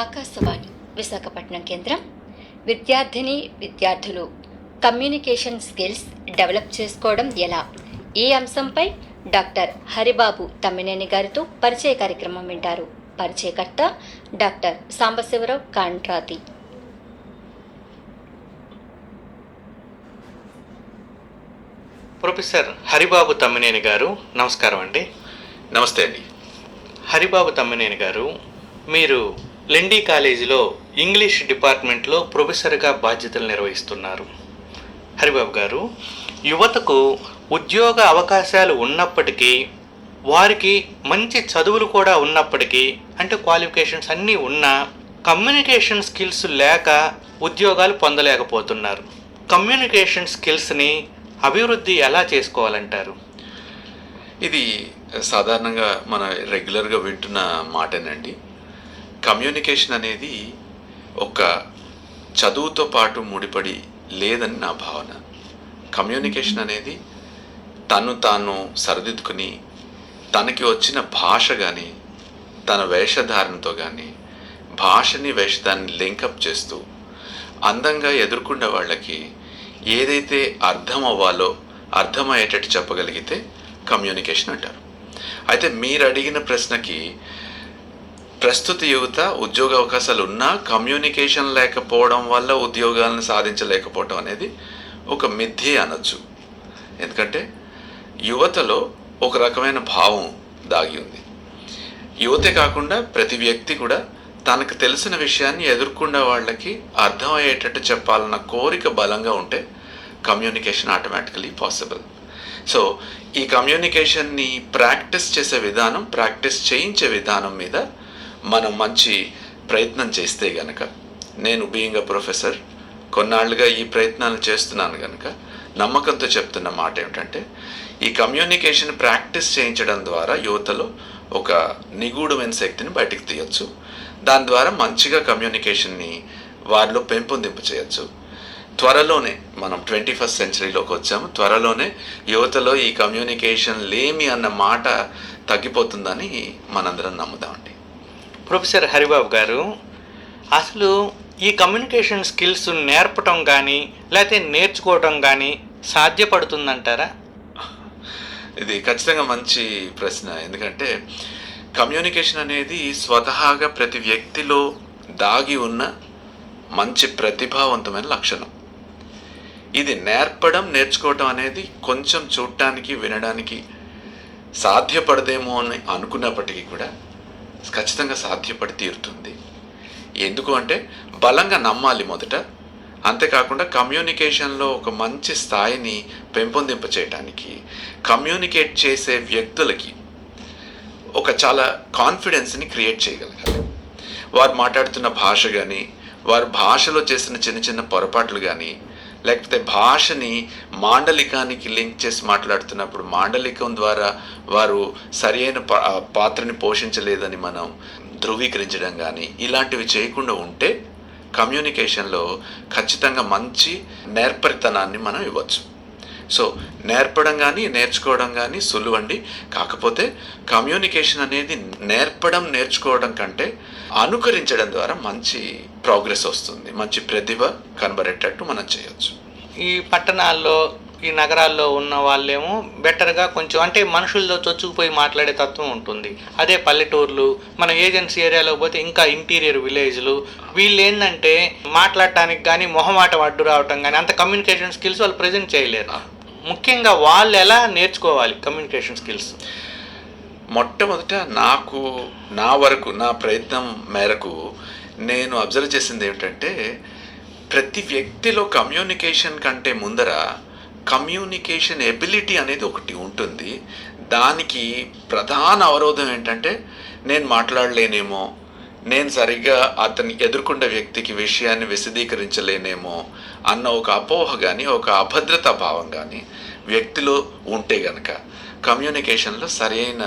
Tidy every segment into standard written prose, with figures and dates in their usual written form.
ఆకాశవాణి విశాఖపట్నం కేంద్రం. విద్యార్థులు communication skills develop చేసుకోవడం ఎలా, ఈ అంశంపై డాక్టర్ హరిబాబు తమ్మినేని గారితో పరిచయ కార్యక్రమం వింటారు. పరిచయకర్త డాక్టర్ సాంబశివరావు కాండ్రాతి. ప్రొఫెసర్ హరిబాబు తమ్మినేని గారు, నమస్కారం అండి. నమస్తే అండి. హరిబాబు తమ్మినేని గారు, మీరు లెండీ కాలేజీలో ఇంగ్లీష్ డిపార్ట్మెంట్లో ప్రొఫెసర్గా బాధ్యతలు నిర్వహిస్తున్నారు. హరిబాబు గారు, యువతకు ఉద్యోగ అవకాశాలు ఉన్నప్పటికీ, వారికి మంచి చదువులు కూడా ఉన్నప్పటికీ, అంటే క్వాలిఫికేషన్స్ అన్నీ ఉన్నా కమ్యూనికేషన్ స్కిల్స్ లేక ఉద్యోగాలు పొందలేకపోతున్నారు. కమ్యూనికేషన్ స్కిల్స్ని అభివృద్ధి ఎలా చేసుకోవాలంటారు? ఇది సాధారణంగా మన రెగ్యులర్గా వింటున్న మాటేనండి. కమ్యూనికేషన్ అనేది ఒక చదువుతో పాటు ముడిపడి లేదని నా భావన. కమ్యూనికేషన్ అనేది తాను సరిదిద్దుకుని తనకి వచ్చిన భాష కానీ, తన వేషధారణతో కానీ, భాషని వేషధాన్ని లింకప్ చేస్తూ అందంగా ఎదుర్కొనే వాళ్ళకి ఏదైతే అర్థం అవ్వాలో అర్థమయ్యేటట్టు చెప్పగలిగితే కమ్యూనికేషన్ అంటారు. అయితే మీరు అడిగిన ప్రశ్నకి, ప్రస్తుత యువత ఉద్యోగ అవకాశాలు ఉన్నా కమ్యూనికేషన్ లేకపోవడం వల్ల ఉద్యోగాలను సాధించలేకపోవడం అనేది ఒక మిథ్యే అనొచ్చు. ఎందుకంటే యువతలో ఒక రకమైన భావం దాగి ఉంది. యువతే కాకుండా ప్రతి వ్యక్తి కూడా తనకు తెలిసిన విషయాన్ని ఎదుర్కొన్న వాళ్ళకి అర్థమయ్యేటట్టు చెప్పాలన్న కోరిక బలంగా ఉంటే కమ్యూనికేషన్ ఆటోమేటికలీ పాసిబుల్. సో ఈ కమ్యూనికేషన్ని ప్రాక్టీస్ చేసే విధానం, ప్రాక్టీస్ చేయించే విధానం మీద మనం మంచి ప్రయత్నం చేస్తే గనక, నేను బీయింగ్ అ ప్రొఫెసర్ కొన్నాళ్ళుగా ఈ ప్రయత్నాలు చేస్తున్నాను కనుక నమ్మకంతో చెప్తున్న మాట ఏమిటంటే, ఈ కమ్యూనికేషన్ ప్రాక్టీస్ చేయించడం ద్వారా యువతలో ఒక నిగూఢమైన శక్తిని బయటికి తీయచ్చు. దాని ద్వారా మంచిగా కమ్యూనికేషన్ని వారిలో పెంపొందింపు చేయొచ్చు. త్వరలోనే మనం 21st సెంచరీలోకి వచ్చాము. త్వరలోనే యువతలో ఈ కమ్యూనికేషన్ లేమి అన్న మాట తగ్గిపోతుందని మనందరం నమ్ముదామండి. ప్రొఫెసర్ హరిబాబు గారు, అసలు ఈ కమ్యూనికేషన్ స్కిల్స్ నేర్పటం కానీ లేకపోతే నేర్చుకోవటం కానీ సాధ్యపడుతుందంటారా? ఇది ఖచ్చితంగా మంచి ప్రశ్న. ఎందుకంటే కమ్యూనికేషన్ అనేది స్వతహాగా ప్రతి వ్యక్తిలో దాగి ఉన్న మంచి ప్రతిభావంతమైన లక్షణం. ఇది నేర్చుకోవటం అనేది కొంచెం చూడటానికి, వినడానికి సాధ్యపడదేమో అని అనుకున్నప్పటికీ కూడా ఖచ్చితంగా సాధ్యపడి తీరుతుంది. ఎందుకు అంటే బలంగా నమ్మాలి మొదట. అంతేకాకుండా కమ్యూనికేషన్లో ఒక మంచి స్థాయిని పెంపొందింప చేయడానికి, కమ్యూనికేట్ చేసే వ్యక్తులకి ఒక చాలా కాన్ఫిడెన్స్ని క్రియేట్ చేయగలగాలి. వారు మాట్లాడుతున్న భాష కానీ, వారు భాషలో చేసిన చిన్న చిన్న పొరపాట్లు కానీ, లేకపోతే భాషని మాండలికానికి లింక్ చేసి మాట్లాడుతున్నప్పుడు మాండలికం ద్వారా వారు సరైన పాత్రని పోషించలేదని మనం ధృవీకరించడం కానీ, ఇలాంటివి చేయకుండా ఉంటే కమ్యూనికేషన్లో ఖచ్చితంగా మంచి నేర్పరితనాన్ని మనం ఇవ్వచ్చు. సో నేర్పడం కానీ నేర్చుకోవడం కానీ సులువండి. కాకపోతే కమ్యూనికేషన్ అనేది నేర్చుకోవడం కంటే అనుకరించడం ద్వారా మంచి ప్రోగ్రెస్ వస్తుంది, మంచి ప్రతిభ కనబడేటట్టు మనం చేయొచ్చు. ఈ పట్టణాల్లో, ఈ నగరాల్లో ఉన్న వాళ్ళేమో బెటర్గా కొంచెం అంటే మనుషులతో చొచ్చుకుపోయి మాట్లాడే తత్వం ఉంటుంది. అదే పల్లెటూర్లు, మన ఏజెన్సీ ఏరియాలో పోతే ఇంకా ఇంటీరియర్ విలేజ్లు, వీళ్ళు ఏంటంటే మాట్లాడటానికి కానీ మొహమాటం అడ్డు రావటం కానీ అంత కమ్యూనికేషన్ స్కిల్స్ వాళ్ళు ప్రజెంట్ చేయలేరు. ముఖ్యంగా వాళ్ళు ఎలా నేర్చుకోవాలి కమ్యూనికేషన్ స్కిల్స్? మొట్టమొదట నా వరకు, నా ప్రయత్నం మేరకు నేను అబ్జర్వ్ చేసింది ఏమిటంటే, ప్రతి వ్యక్తిలో కమ్యూనికేషన్ కంటే ముందర కమ్యూనికేషన్ ఎబిలిటీ అనేది ఒకటి ఉంటుంది. దానికి ప్రధాన అవరోధం ఏంటంటే, నేను మాట్లాడలేనేమో, నేను సరిగ్గా అతని ఎదుర్కొన్న వ్యక్తికి విషయాన్ని విశదీకరించలేనేమో అన్న ఒక అపోహ కానీ, ఒక అభద్రతా భావం కానీ వ్యక్తిలో ఉంటే గనక కమ్యూనికేషన్లో సరైన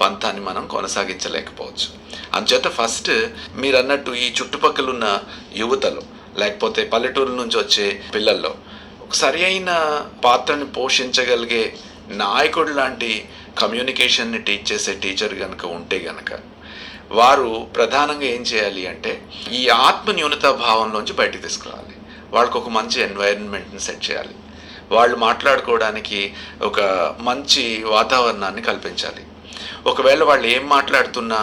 పంథాన్ని మనం కొనసాగించలేకపోవచ్చు. అందుచేత ఫస్ట్ మీరు అన్నట్టు ఈ చుట్టుపక్కల ఉన్న యువతలో, లేకపోతే పల్లెటూరు నుంచి వచ్చే పిల్లల్లో సరి అయిన పాత్రని పోషించగలిగే నాయకుడు లాంటి కమ్యూనికేషన్ని టీచ్ చేసే టీచర్ కనుక ఉంటే గనక వారు ప్రధానంగా ఏం చేయాలి అంటే ఈ ఆత్మ న్యూనతా భావంలోంచి బయటికి తీసుకురావాలి. వాళ్ళకు ఒక మంచి ఎన్వైరన్మెంట్ని సెట్ చేయాలి. వాళ్ళు మాట్లాడుకోవడానికి ఒక మంచి వాతావరణాన్ని కల్పించాలి. ఒకవేళ వాళ్ళు ఏం మాట్లాడుతున్నా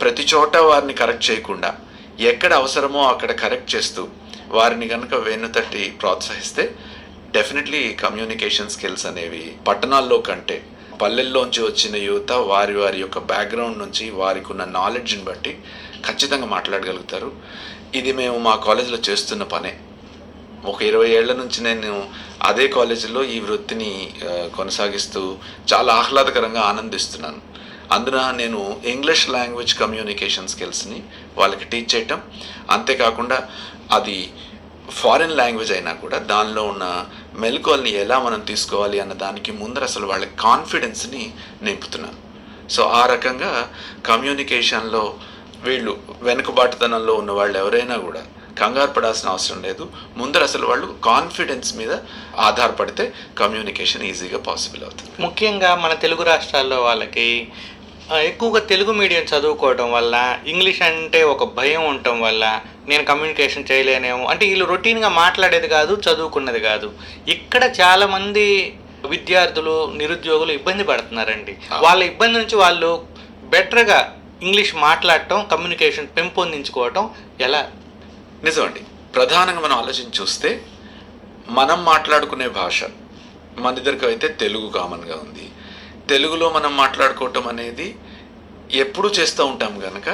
ప్రతి చోట వారిని కరెక్ట్ చేయకుండా ఎక్కడ అవసరమో అక్కడ కరెక్ట్ చేస్తూ వారిని కనుక వెన్నుతట్టి ప్రోత్సహిస్తే డెఫినెట్లీ కమ్యూనికేషన్ స్కిల్స్ అనేవి పట్టణాల్లో కంటే పల్లెల్లోంచి వచ్చిన యువత వారి వారి యొక్క బ్యాక్గ్రౌండ్ నుంచి వారికి ఉన్న నాలెడ్జ్ని బట్టి ఖచ్చితంగా మాట్లాడగలుగుతారు. ఇది మేము మా కాలేజీలో చేస్తున్న పనే. ఒక 20 ఏళ్ల నుంచి నేను అదే కాలేజీలో ఈ వృత్తిని కొనసాగిస్తూ చాలా ఆహ్లాదకరంగా ఆనందిస్తున్నాను. అందున నేను ఇంగ్లీష్ లాంగ్వేజ్ కమ్యూనికేషన్ స్కిల్స్ని వాళ్ళకి టీచ్ చేయటం, అంతేకాకుండా అది ఫారిన్ లాంగ్వేజ్ అయినా కూడా దానిలో ఉన్న మెలకువల్ని ఎలా మనం తీసుకోవాలి అన్న దానికి ముందర అసలు వాళ్ళ కాన్ఫిడెన్స్ని నింపుతున్నాను. సో ఆ రకంగా కమ్యూనికేషన్లో వీళ్ళు వెనుకబాటుతనంలో ఉన్న వాళ్ళు ఎవరైనా కూడా కంగారు పడాల్సిన అవసరం లేదు. ముందర అసలు వాళ్ళు కాన్ఫిడెన్స్ మీద ఆధారపడితే కమ్యూనికేషన్ ఈజీగా పాసిబుల్ అవుతుంది. ముఖ్యంగా మన తెలుగు రాష్ట్రాల్లో వాళ్ళకి ఎక్కువగా తెలుగు మీడియం చదువుకోవడం వల్ల ఇంగ్లీష్ అంటే ఒక భయం ఉండటం వల్ల నేను కమ్యూనికేషన్ చేయలేనేమో అంటే వీళ్ళు రొటీన్గా మాట్లాడేది కాదు, చదువుకున్నది కాదు. ఇక్కడ చాలామంది విద్యార్థులు నిరుద్యోగులు ఇబ్బంది పడుతున్నారండి. వాళ్ళ ఇబ్బంది నుంచి వాళ్ళు బెటర్గా ఇంగ్లీష్ మాట్లాడటం, కమ్యూనికేషన్ పెంపొందించుకోవటం ఎలా? నిజమండి. ప్రధానంగా మనం ఆలోచించి చూస్తే మనం మాట్లాడుకునే భాష మన ఇద్దరికి అయితే తెలుగు కామన్గా ఉంది. తెలుగులో మనం మాట్లాడుకోవటం అనేది ఎప్పుడూ చేస్తూ ఉంటాం కనుక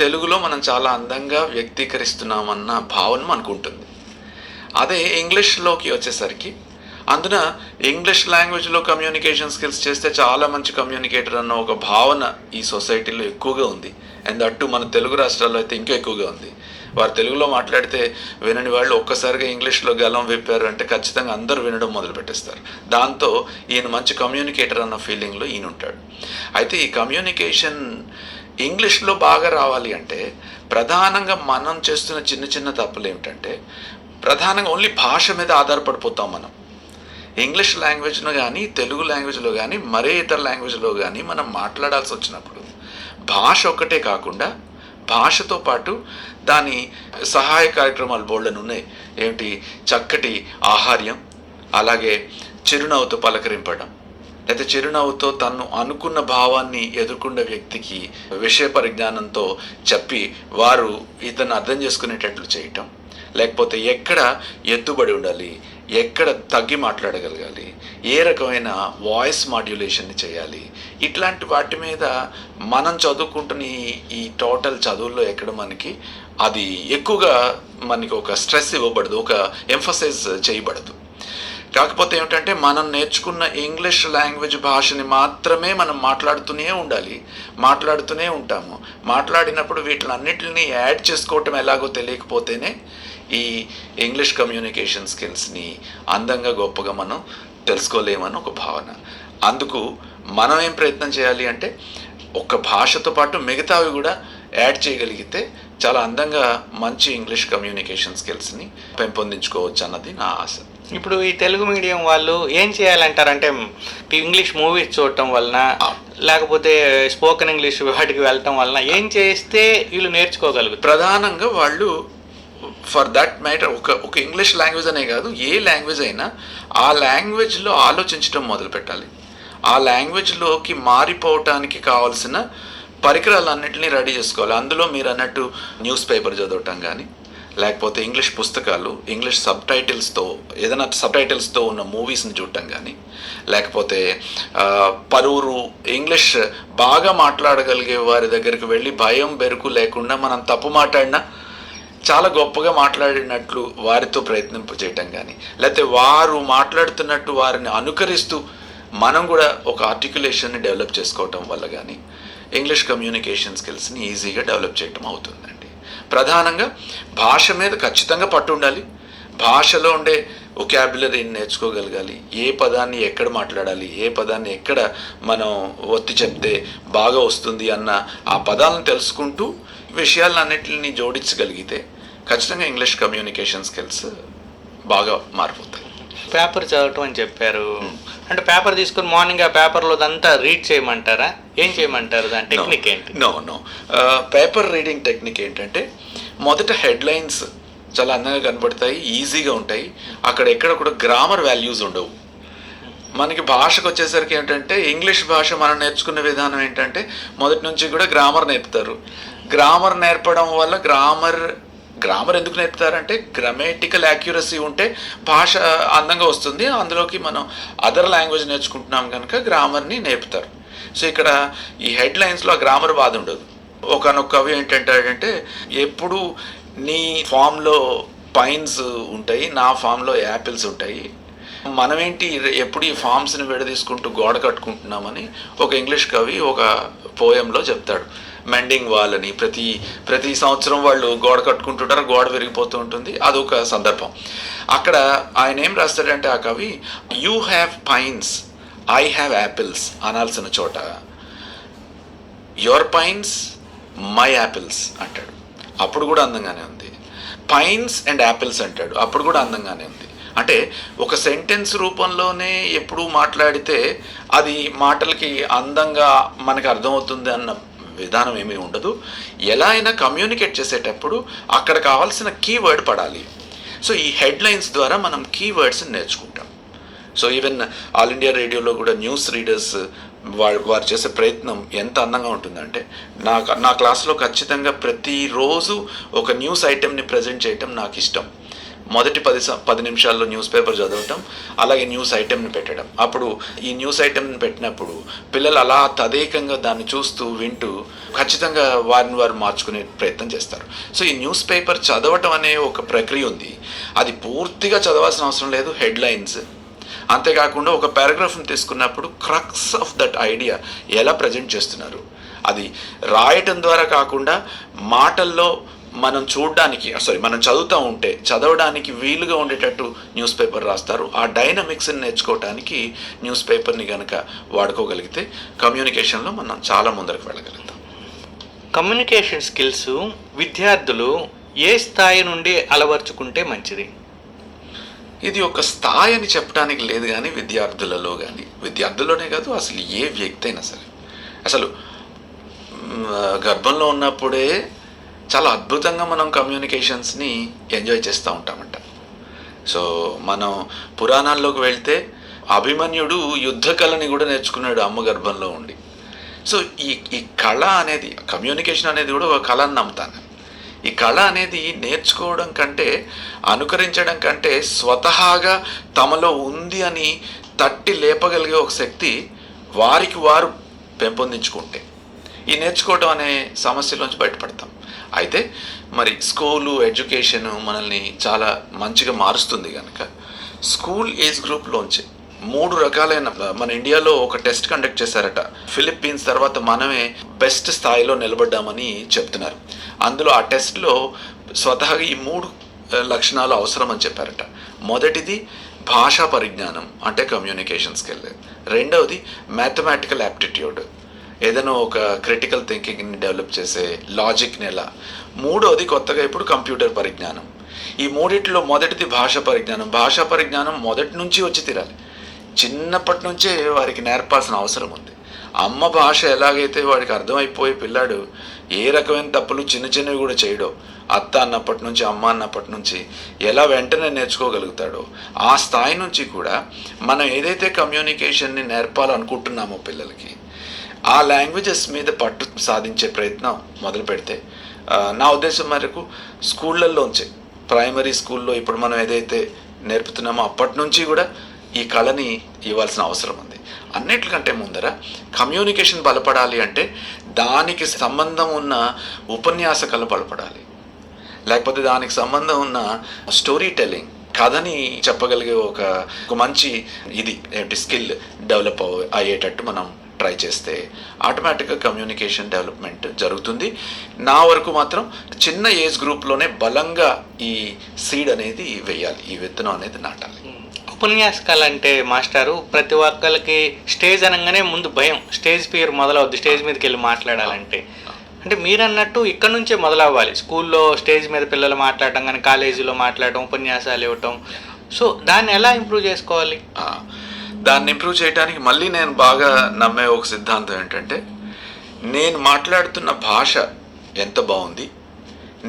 తెలుగులో మనం చాలా అందంగా వ్యక్తీకరిస్తున్నామన్న భావన మనకు ఉంటుంది. అదే ఇంగ్లీష్లోకి వచ్చేసరికి అందున ఇంగ్లీష్ లాంగ్వేజ్లో కమ్యూనికేషన్ స్కిల్స్ చేస్తే చాలా మంచి కమ్యూనికేటర్ అన్న ఒక భావన ఈ సొసైటీలో ఎక్కువగా ఉంది. అండ్ అటు మన తెలుగు రాష్ట్రాల్లో అయితే ఇంకా ఎక్కువగా ఉంది. వారు తెలుగులో మాట్లాడితే వినని వాళ్ళు ఒక్కసారిగా ఇంగ్లీష్లో గలం విప్పారు అంటే ఖచ్చితంగా అందరూ వినడం మొదలు పెట్టేస్తారు. దాంతో ఈయన మంచి కమ్యూనికేటర్ అన్న ఫీలింగ్లో ఈయన ఉంటాడు. అయితే ఈ కమ్యూనికేషన్ ఇంగ్లీష్లో బాగా రావాలి అంటే ప్రధానంగా మనం చేస్తున్న చిన్న చిన్న తప్పులు ఏమిటంటే ప్రధానంగా ఓన్లీ భాష మీద ఆధారపడిపోతాం మనం. ఇంగ్లీష్ లాంగ్వేజ్లో కానీ తెలుగు లాంగ్వేజ్లో కానీ మరే ఇతర లాంగ్వేజ్లో కానీ మనం మాట్లాడాల్సి వచ్చినప్పుడు భాష ఒక్కటే కాకుండా భాషతో పాటు దాని సహాయ కార్యక్రమాలు బోల్డని ఉన్నాయి. ఏమిటి? చక్కటి ఆహార్యం, అలాగే చిరునవ్వుతో పలకరింపడం, లేదా చిరునవ్వుతో తను అనుకున్న భావాన్ని ఎదుర్కొన్న వ్యక్తికి విషయ పరిజ్ఞానంతో చెప్పి వారు ఇతను అర్థం చేసుకునేటట్లు చేయటం, లేకపోతే ఎక్కడ ఎత్తుబడి ఉండాలి, ఎక్కడ తగ్గి మాట్లాడగలగాలి, ఏ రకమైన వాయిస్ మాడ్యులేషన్ని చేయాలి, ఇట్లాంటి వాటి మీద మనం చదువుకుంటున్న ఈ టోటల్ చదువుల్లో ఎక్కడ మనకి అది ఎక్కువగా మనకి ఒక స్ట్రెస్ ఇవ్వబడదు, ఒక ఎంఫసైజ్ చేయబడదు. కాకపోతే ఏమిటంటే మనం నేర్చుకున్న ఇంగ్లీష్ లాంగ్వేజ్ భాషని మాత్రమే మనం మాట్లాడుతూనే ఉండాలి, మాట్లాడుతూనే ఉంటాము. మాట్లాడినప్పుడు వీటిలన్నిటిని యాడ్ చేసుకోవటం ఎలాగో తెలియకపోతేనే ఈ ఇంగ్లీష్ కమ్యూనికేషన్ స్కిల్స్ని అందంగా గొప్పగా మనం తెలుసుకోలేమని ఒక భావన. అందుకు మనం ఏం ప్రయత్నం చేయాలి అంటే ఒక భాషతో పాటు మిగతావి కూడా యాడ్ చేయగలిగితే చాలా అందంగా మంచి ఇంగ్లీష్ కమ్యూనికేషన్ స్కిల్స్ని పెంపొందించుకోవచ్చు అన్నది నా ఆశ. ఇప్పుడు ఈ తెలుగు మీడియం వాళ్ళు ఏం చేయాలంటారంటే ఇంగ్లీష్ మూవీస్ చూడటం వలన లేకపోతే స్పోకెన్ ఇంగ్లీష్ వాటికి వెళ్ళటం వలన ఏం చేస్తే వీళ్ళు నేర్చుకోగలుగుతారు? ప్రధానంగా వాళ్ళు ఫర్ దట్ మ్యాటర్ ఒక ఇంగ్లీష్ లాంగ్వేజ్ అనే కాదు, ఏ లాంగ్వేజ్ అయినా ఆ లాంగ్వేజ్లో ఆలోచించడం మొదలు పెట్టాలి. ఆ లాంగ్వేజ్లోకి మారిపోవటానికి కావాల్సిన పరికరాలన్నింటినీ రెడీ చేసుకోవాలి. అందులో మీరు అన్నట్టు న్యూస్ పేపర్ చదవటం కానీ, లేకపోతే ఇంగ్లీష్ పుస్తకాలు, ఇంగ్లీష్ ఏదైనా సబ్ టైటిల్స్తో ఉన్న మూవీస్ని చూడటం కానీ, లేకపోతే పలువురు ఇంగ్లీష్ బాగా మాట్లాడగలిగే వారి దగ్గరికి వెళ్ళి భయం బెరుకు లేకుండా మనం తప్పు మాట్లాడినా చాలా గొప్పగా మాట్లాడినట్లు వారితో ప్రయత్నింపు చేయటం కానీ, లేకపోతే వారు మాట్లాడుతున్నట్టు వారిని అనుకరిస్తూ మనం కూడా ఒక ఆర్టికులేషన్ని డెవలప్ చేసుకోవటం వల్ల కానీ ఇంగ్లీష్ కమ్యూనికేషన్ స్కిల్స్ని ఈజీగా డెవలప్ చేయటం అవుతుందండి. ప్రధానంగా భాష మీద ఖచ్చితంగా పట్టు ఉండాలి. భాషలో ఉండే వొకాబులరీని నేర్చుకోగలగాలి. ఏ పదాన్ని ఎక్కడ మాట్లాడాలి, ఏ పదాన్ని ఎక్కడ మనం ఒత్తి చెప్తే బాగా వస్తుంది అన్న ఆ పదాలను తెలుసుకుంటూ విషయాలన్నింటిని జోడించగలిగితే ఖచ్చితంగా ఇంగ్లీష్ కమ్యూనికేషన్ స్కిల్స్ బాగా మారిపోతాయి. పేపర్ చదవటం అని చెప్పారు. అంటే పేపర్ తీసుకుని మార్నింగ్ ఆ పేపర్లో అంతా రీడ్ చేయమంటారా? ఏం చేయమంటారు? దాని టెక్నిక్ ఏంటి? నో పేపర్ రీడింగ్ టెక్నిక్ ఏంటంటే, మొదట హెడ్లైన్స్ చాలా అందంగా కనబడతాయి, ఈజీగా ఉంటాయి. అక్కడ ఎక్కడ కూడా గ్రామర్ వాల్యూస్ ఉండవు. మనకి భాషకు వచ్చేసరికి ఏంటంటే, ఇంగ్లీష్ భాష మనం నేర్చుకునే విధానం ఏంటంటే మొదటి నుంచి కూడా గ్రామర్ నేర్పుతారు. గ్రామర్ నేర్పడం వల్ల గ్రామర్ ఎందుకు నేర్పుతారంటే, గ్రామటికల్ యాక్యురసీ ఉంటే భాష అందంగా వస్తుంది. అందులోకి మనం అదర్ లాంగ్వేజ్ నేర్చుకుంటున్నాం కనుక గ్రామర్ని నేర్పుతారు. సో ఇక్కడ ఈ హెడ్లైన్స్లో ఆ గ్రామర్ బాధ ఉండదు. ఒకనొక కవి ఏంటంటే, ఎప్పుడు నీ ఫామ్లో పైన్స్ ఉంటాయి, నా ఫామ్లో యాపిల్స్ ఉంటాయి, మనమేంటి ఎప్పుడు ఈ ఫామ్స్ని విడదీసుకుంటూ గోడ కట్టుకుంటున్నామని ఒక ఇంగ్లీష్ కవి ఒక పోయంలో చెప్తాడు. మెండింగ్ వాల్ అని ప్రతి సంవత్సరం వాళ్ళు గోడ కట్టుకుంటుంటారు, గోడ విరిగిపోతూ ఉంటుంది. అదొక సందర్భం. అక్కడ ఆయన ఏం రాస్తాడంటే, ఆ కవి, you have pines, I have apples అనాల్సిన చోట యువర్ పైన్స్, మై యాపిల్స్ అంటాడు. అప్పుడు కూడా అందంగానే ఉంది. పైన్స్ అండ్ యాపిల్స్ అంటాడు, అప్పుడు కూడా అందంగానే ఉంది. అంటే ఒక సెంటెన్స్ రూపంలోనే ఎప్పుడు మాట్లాడితే అది మాటలకి అందంగా మనకు అర్థమవుతుంది అన్న విధానం ఏమీ ఉండదు. ఎలా అయినా కమ్యూనికేట్ చేసేటప్పుడు అక్కడ కావాల్సిన కీవర్డ్ పడాలి. సో ఈ హెడ్లైన్స్ ద్వారా మనం కీవర్డ్స్ని నేర్చుకుంటాం. సో ఈవెన్ ఆల్ ఇండియా రేడియోలో కూడా న్యూస్ రీడర్స్ వారు చేసే ప్రయత్నం ఎంత అందంగా ఉంటుందంటే, నా క్లాస్లో ఖచ్చితంగా ప్రతిరోజు ఒక న్యూస్ ఐటెంని ప్రజెంట్ చేయటం నాకు ఇష్టం. మొదటి 10 నిమిషాల్లో న్యూస్ పేపర్ చదవటం, అలాగే న్యూస్ ఐటెంని పెట్టడం. అప్పుడు ఈ న్యూస్ ఐటెంని పెట్టినప్పుడు పిల్లలు అలా తదేకంగా దాన్ని చూస్తూ వింటూ ఖచ్చితంగా వారిని వారు మార్చుకునే ప్రయత్నం చేస్తారు. సో ఈ న్యూస్ పేపర్ చదవటం అనే ఒక ప్రక్రియ ఉంది. అది పూర్తిగా చదవాల్సిన అవసరం లేదు. హెడ్లైన్స్, అంతేకాకుండా ఒక పారాగ్రాఫ్ని తీసుకున్నప్పుడు క్రక్స్ ఆఫ్ దట్ ఐడియా ఎలా ప్రజెంట్ చేస్తున్నారు, అది రాయటం ద్వారా కాకుండా మాటల్లో మనం మనం చదువుతూ ఉంటే చదవడానికి వీలుగా ఉండేటట్టు న్యూస్ పేపర్ రాస్తారు. ఆ డైనమిక్స్ని నేర్చుకోవడానికి న్యూస్ పేపర్ని కనుక వాడుకోగలిగితే కమ్యూనికేషన్లో మనం చాలా ముందరకు వెళ్ళగలుగుతాం. కమ్యూనికేషన్ స్కిల్స్ విద్యార్థులు ఏ స్థాయి నుండి అలవర్చుకుంటే మంచిది? ఇది ఒక స్థాయి అని చెప్పడానికి లేదు, కానీ విద్యార్థుల్లోనే కాదు, అసలు ఏ వ్యక్తి అయినా సరే, అసలు గర్భంలో ఉన్నప్పుడే చాలా అద్భుతంగా మనం కమ్యూనికేషన్స్ని ఎంజాయ్ చేస్తూ ఉంటామంట. సో మనం పురాణాల్లోకి వెళ్తే అభిమన్యుడు యుద్ధ కళని కూడా నేర్చుకున్నాడు అమ్మ గర్భంలో ఉండి. సో ఈ కళ అనేది, కమ్యూనికేషన్ అనేది కూడా ఒక కళ అని నమ్ముతాను. ఈ కళ అనేది నేర్చుకోవడం కంటే, అనుకరించడం కంటే స్వతహాగా తమలో ఉంది అని తట్టి లేపగలిగే ఒక శక్తి వారికి వారు పెంపొందించుకుంటే ఈ నేర్చుకోవడం అనే సమస్యలోంచి బయటపడతాం. అయితే మరి స్కూలు, ఎడ్యుకేషన్ మనల్ని చాలా మంచిగా మారుస్తుంది కనుక స్కూల్ ఏజ్ గ్రూప్లోంచి 3 రకాలైన, మన ఇండియాలో ఒక టెస్ట్ కండక్ట్ చేశారట. ఫిలిప్పీన్స్ తర్వాత మనమే బెస్ట్ స్థాయిలో నిలబడ్డామని చెప్తున్నారు. అందులో ఆ టెస్ట్లో స్వతహాగా ఈ 3 లక్షణాలు అవసరం అని చెప్పారట. మొదటిది భాషా పరిజ్ఞానం, అంటే కమ్యూనికేషన్ స్కిల్. రెండవది మ్యాథమెటికల్ యాప్టిట్యూడ్, ఏదైనా ఒక క్రిటికల్ థింకింగ్ని డెవలప్ చేసే లాజిక్ని ఎలా. మూడవది కొత్తగా ఇప్పుడు కంప్యూటర్ పరిజ్ఞానం. ఈ మూడిట్లో మొదటిది భాషా పరిజ్ఞానం. భాషా పరిజ్ఞానం మొదటి నుంచి వచ్చి తీరాలి. చిన్నప్పటి నుంచే వారికి నేర్పాల్సిన అవసరం ఉంది. అమ్మ భాష ఎలాగైతే వాడికి అర్థమైపోయి పిల్లాడు ఏ రకమైన తప్పులు చిన్నవి కూడా చేయడో, అత్త అన్నప్పటి నుంచి, అమ్మ అన్నప్పటి నుంచి ఎలా వెంటనే నేర్చుకోగలుగుతాడో, ఆ స్థాయి నుంచి కూడా మనం ఏదైతే కమ్యూనికేషన్ని నేర్పాలనుకుంటున్నామో పిల్లలకి, ఆ లాంగ్వేజెస్ మీద పట్టు సాధించే ప్రయత్నం మొదలు పెడితే, నా ఉద్దేశం మేరకు స్కూళ్ళల్లోంచి, ప్రైమరీ స్కూల్లో ఇప్పుడు మనం ఏదైతే నేర్పుతున్నామో అప్పటి నుంచి కూడా ఈ కళని ఇవ్వాల్సిన అవసరం ఉంది. అన్నిటికంటే ముందర కమ్యూనికేషన్ బలపడాలి అంటే దానికి సంబంధం ఉన్న ఉపన్యాస కళ బలపడాలి, లేకపోతే దానికి సంబంధం ఉన్న స్టోరీ టెల్లింగ్, కథని చెప్పగలిగే ఒక మంచి స్కిల్ డెవలప్ అయ్యేటట్టు మనం ట్రై చేస్తే ఆటోమేటిక్గా కమ్యూనికేషన్ డెవలప్మెంట్ జరుగుతుంది. నా వరకు మాత్రం చిన్న ఏజ్ గ్రూప్లోనే బలంగా ఈ సీడ్ అనేది వేయాలి, ఈ విత్తనం అనేది నాటాలి. ఉపన్యాసకాలు అంటే మాస్టారు, ప్రతి ఒక్కరికి స్టేజ్ అనగానే ముందు భయం, స్టేజ్ ఫియర్ మొదలవుద్ది, స్టేజ్ మీదకి వెళ్ళి మాట్లాడాలంటే. అంటే మీరు అన్నట్టు ఇక్కడ నుంచే మొదలవ్వాలి. స్కూల్లో స్టేజ్ మీద పిల్లలు మాట్లాడటం కానీ, కాలేజీలో మాట్లాడటం, ఉపన్యాసాలు ఇవ్వటం. సో దాన్ని ఎలా ఇంప్రూవ్ చేసుకోవాలి? దాన్ని ఇంప్రూవ్ చేయడానికి మళ్ళీ నేను బాగా నమ్మే ఒక సిద్ధాంతం ఏంటంటే, నేను మాట్లాడుతున్న భాష ఎంత బాగుంది,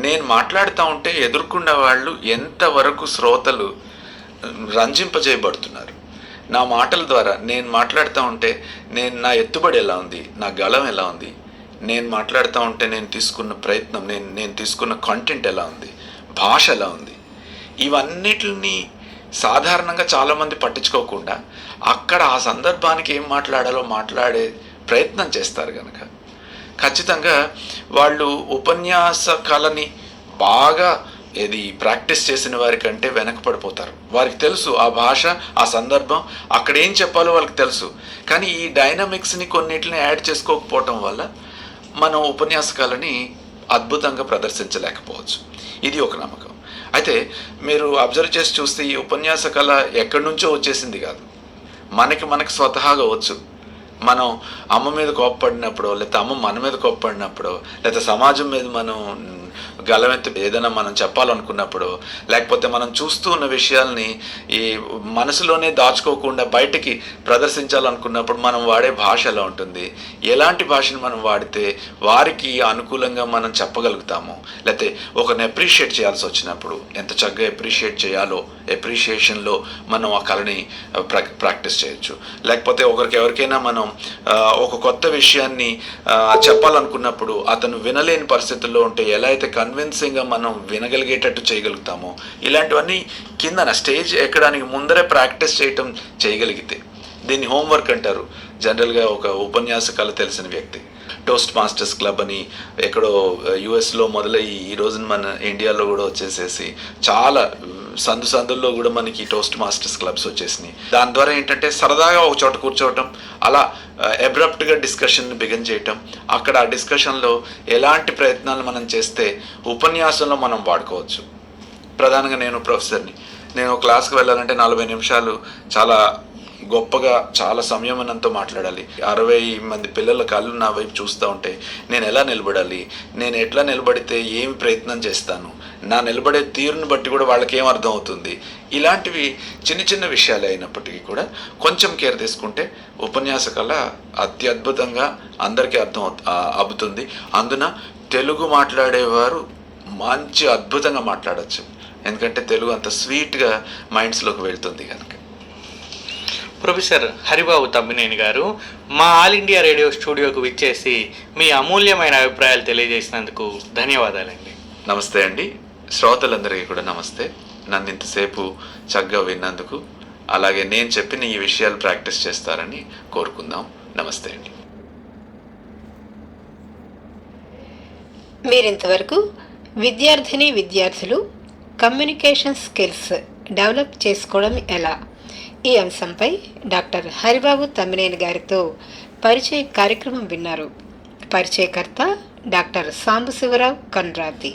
నేను మాట్లాడుతూ ఉంటే ఎదుర్కొన్న వాళ్ళు ఎంతవరకు శ్రోతలు రంజింపజేయబడుతున్నారు. నా మాటల ద్వారా నేను మాట్లాడుతూ ఉంటే నా ఎత్తుబడి ఎలా ఉంది, నా గళం ఎలా ఉంది, నేను మాట్లాడుతూ ఉంటే నేను తీసుకున్న ప్రయత్నం, నేను తీసుకున్న కంటెంట్ ఎలా ఉంది, భాష ఎలా ఉంది, ఇవన్నిటిని సాధారణంగా చాలామంది పట్టించుకోకుండా అక్కడ ఆ సందర్భానికి ఏం మాట్లాడాలో మాట్లాడే ప్రయత్నం చేస్తారు కనుక ఖచ్చితంగా వాళ్ళు ఉపన్యాస కళని బాగా ప్రాక్టీస్ చేసిన వారికంటే వెనకపడిపోతారు. వారికి తెలుసు ఆ భాష, ఆ సందర్భం, అక్కడ ఏం చెప్పాలో వాళ్ళకి తెలుసు. కానీ ఈ డైనమిక్స్ని కొన్నిటిని యాడ్ చేసుకోకపోవటం వల్ల మనం ఉపన్యాస కళని అద్భుతంగా ప్రదర్శించలేకపోవచ్చు. ఇది ఒక నమ్మకం. అయితే మీరు అబ్జర్వ్ చేసి చూస్తే ఈ ఉపన్యాస కళ ఎక్కడి నుంచో వచ్చేసింది కాదు, మనకి స్వతహాగా వచ్చు. మనం అమ్మ మీద కోప్పడినప్పుడు, లేకపోతే అమ్మ మన మీద కోప్పడినప్పుడు, లేకపోతే సమాజం మీద మనం గలమెత్తి ఏదైనా మనం చెప్పాలనుకున్నప్పుడు, లేకపోతే మనం చూస్తూ ఉన్న విషయాల్ని ఈ మనసులోనే దాచుకోకుండా బయటికి ప్రదర్శించాలనుకున్నప్పుడు మనం వాడే భాష ఎలా ఉంటుంది, ఎలాంటి భాషను మనం వాడితే వారికి అనుకూలంగా మనం చెప్పగలుగుతాము, లేకపోతే ఒకరిని అప్రిషియేట్ చేయాల్సి వచ్చినప్పుడు ఎంత చక్కగా అప్రిషియేట్ చేయాలో అప్రిషియేషన్లో మనం ఆ కళని ప్రాక్టీస్ చేయొచ్చు. లేకపోతే ఎవరికైనా మనం ఒక కొత్త విషయాన్ని చెప్పాలనుకున్నప్పుడు అతను వినలేని పరిస్థితుల్లో ఉంటే ఎలా అయితే కన్విన్సింగ్గా మనం వినగలిగేటట్టు చేయగలుగుతామో, ఇలాంటివన్నీ కిందన స్టేజ్ ఎక్కడానికి ముందరే ప్రాక్టీస్ చేయగలిగితే దీన్ని హోంవర్క్ అంటారు. జనరల్గా ఒక ఉపన్యాస కళ తెలిసిన వ్యక్తి టోస్ట్ మాస్టర్స్ క్లబ్ అని ఎక్కడో యుఎస్లో మొదలయ్యి ఈ రోజున మన ఇండియాలో కూడా వచ్చేసేసి చాలా సందుల్లో కూడా మనకి టోస్ట్ మాస్టర్స్ క్లబ్స్ వచ్చేసినాయి. దాని ద్వారా ఏంటంటే సరదాగా ఒక చోట కూర్చోవటం, అలా అబ్రప్ట్గా డిస్కషన్ని బిగిన్ చేయటం, అక్కడ ఆ డిస్కషన్లో ఎలాంటి ప్రయత్నాలు మనం చేస్తే ఉపన్యాసంలో మనం వాడుకోవచ్చు. ప్రధానంగా నేను ప్రొఫెసర్ని, నేను క్లాస్కి వెళ్ళాలంటే 40 నిమిషాలు చాలా గొప్పగా చాలా సంయమనంతో మాట్లాడాలి. 60 మంది పిల్లల కళ్ళు నా వైపు చూస్తూ ఉంటే నేను ఎలా నిలబడాలి, నేను ఎట్లా నిలబడితే ఏమి ప్రయత్నం చేస్తాను, నా నిలబడే తీరుని బట్టి కూడా వాళ్ళకి ఏం అర్థం అవుతుంది, ఇలాంటివి చిన్న విషయాలు అయినప్పటికీ కూడా కొంచెం కేర్ తీసుకుంటే ఉపన్యాస కళ అత్యద్భుతంగా అందరికీ అబ్బుతుంది. అందున తెలుగు మాట్లాడేవారు మంచి అద్భుతంగా మాట్లాడచ్చు, ఎందుకంటే తెలుగు అంత స్వీట్గా మైండ్స్లోకి వెళ్తుంది కనుక. ప్రొఫెసర్ హరిబాబు తమ్మినేని గారు మా ఆల్ ఇండియా రేడియో స్టూడియోకు విచ్చేసి మీ అమూల్యమైన అభిప్రాయాలు తెలియజేసినందుకు ధన్యవాదాలండి. నమస్తే అండి, శ్రోతలందరికీ కూడా నమస్తే. నన్ను ఇంతసేపు చక్కగా విన్నందుకు, అలాగే నేను చెప్పిన ఈ విషయాలు ప్రాక్టీస్ చేస్తారని కోరుకుందాం. నమస్తే అండి. మీరింతవరకు విద్యార్థులు కమ్యూనికేషన్ స్కిల్స్ డెవలప్ చేసుకోవడం ఎలా, ఈ అంశంపై డాక్టర్ హరిబాబు తమ్మినేని గారితో పరిచయ కార్యక్రమం విన్నారు. పరిచయకర్త డాక్టర్ సాంబశివరావు కన్రాతి.